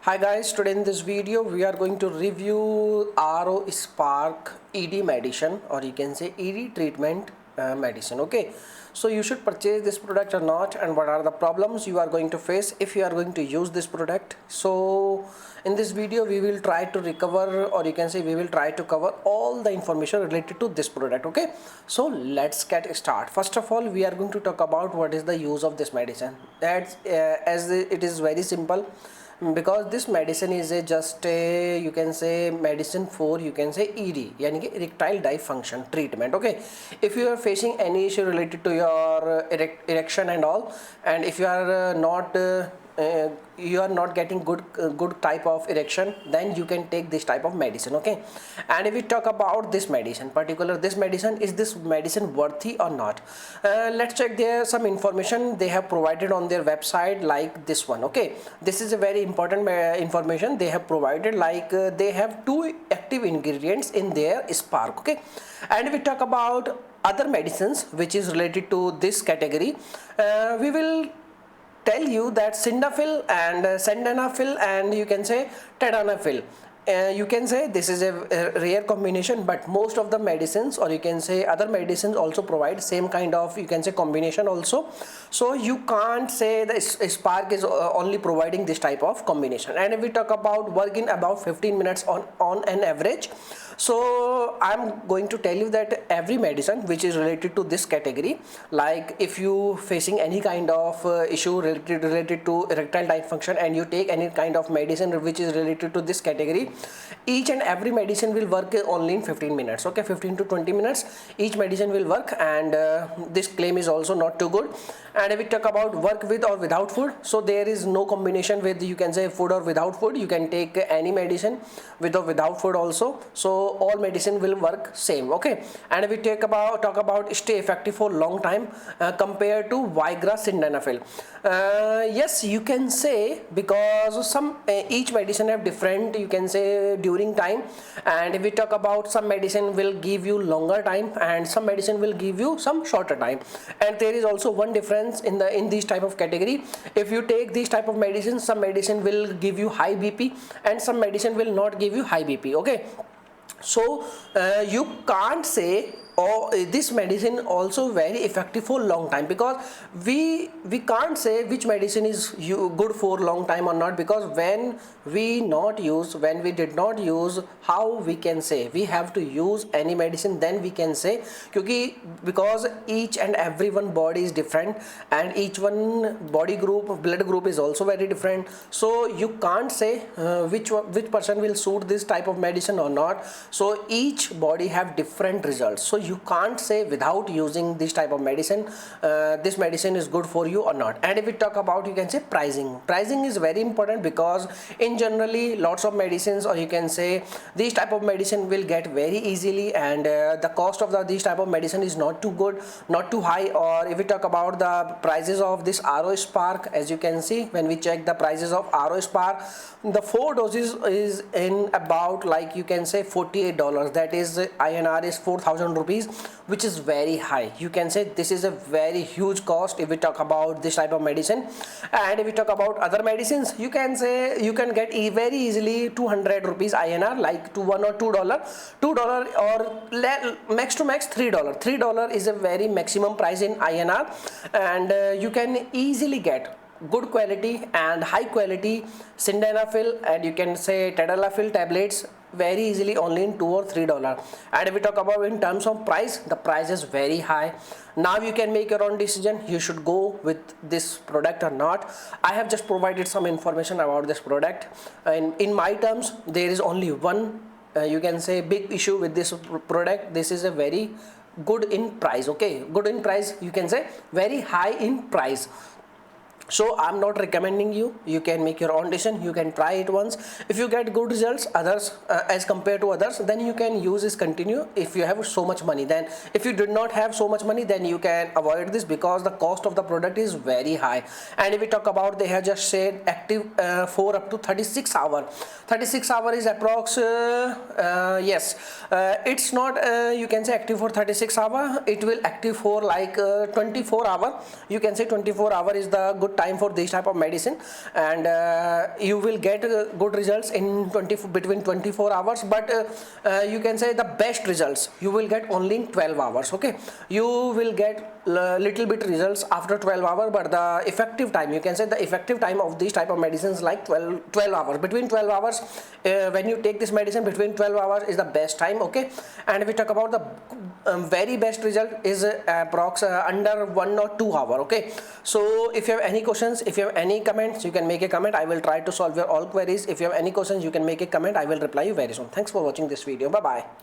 Hi guys, today in this video we are going to review RO Spark ED medicine, or you can say ED treatment medicine. Okay, so you should purchase this product or not, and what are the problems you are going to face if you are going to use this product. So in this video we will try to recover, or you can say we will try to cover all the information related to this product. Okay, so let's get started. First of all, we are going to talk about what is the use of this medicine. It is very simple, because this medicine is just a, you can say, medicine for, you can say, ED, yani कि erectile dysfunction treatment. Okay, if you are facing any issue related to your erection and all, and if you are you are not getting good type of erection, then you can take this type of medicine. Okay, and if we talk about this medicine, is this medicine worthy or not? Let's check there some information they have provided on their website, like this one. Okay, this is a very important information they have provided, like they have 2 active ingredients in their Spark. Okay, and if we talk about other medicines which is related to this category, we will tell you that sildenafil and you can say tadalafil. You can say this is a rare combination, but most of the medicines, or you can say other medicines, also provide same kind of, you can say, combination also. So you can't say the Spark is only providing this type of combination. And if we talk about work in about 15 minutes on an average, so I'm going to tell you that every medicine which is related to this category, like if you facing any kind of issue related to erectile dysfunction and you take any kind of medicine which is related to this category, each and every medicine will work only in 15 minutes. Okay, 15 to 20 minutes each medicine will work, and this claim is also not too good. And if we talk about work with or without food, so there is no combination with, you can say, food or without food. You can take any medicine with or without food also, so all medicine will work same. Okay, and if we talk about stay effective for long time compared to Viagra, sildenafil, yes, you can say, because some each medicine have different, you can say, during time. And if we talk about, some medicine will give you longer time and some medicine will give you some shorter time. And there is also one difference in this type of category. If you take these type of medicine, some medicine will give you high BP and some medicine will not give you high BP. Okay, so you can't say, oh, this medicine also very effective for long time, because we can't say which medicine is good for long time or not, because when we did not use, how we can say? We have to use any medicine, then we can say, because each and every one body is different and each one blood group is also very different. So you can't say which person will suit this type of medicine or not. So each body have different results, so you can't say without using this type of medicine this medicine is good for you or not. And if we talk about, you can say, pricing is very important, because in generally lots of medicines, or you can say these type of medicine will get very easily, and the cost of these type of medicine is not too good, not too high. Or if we talk about the prices of this RO Spark, as you can see, when we check the prices of RO Spark, the 4 doses is in about, like, you can say, $48. That is INR is 4,000 rupees, which is very high. You can say this is a very huge cost if we talk about this type of medicine. And if we talk about other medicines, you can say you can get very easily 200 rupees INR, like to $1 or $2, or max to max $3. $3 is a very maximum price in INR, and you can easily get good quality and high quality sildenafil, and you can say tadalafil tablets very easily only in $2 or $3. And if we talk about in terms of price, the price is very high. Now you can make your own decision, you should go with this product or not. I have just provided some information about this product, and in my terms there is only one you can say big issue with this product. This is a very good in price. Okay, good in price, you can say very high in price. So I'm not recommending you. You can make your own decision. You can try it once. If you get good results, as compared to others, then you can use this, continue. If you have so much money, then if you did not have so much money, then you can avoid this, because the cost of the product is very high. And if we talk about, they have just said active for up to 36 hours. 36 hours is approx. Yes, it's not you can say active for 36 hours. It will active for like 24 hours. You can say 24 hours is the good good time for this type of medicine, and you will get good results in between 24 hours, but you can say the best results you will get only in 12 hours. Okay, you will get little bit results after 12 hours, but the effective time, you can say the effective time of these type of medicines like 12 hours, between 12 hours. When you take this medicine, between 12 hours is the best time. Okay, and if we talk about the very best result is approx under 1 or 2 hours. Okay, so if you have any questions, if you have any comments, you can make a comment. I will try to solve your all queries. If you have any questions, you can make a comment. I will reply you very soon. Thanks for watching this video. Bye bye.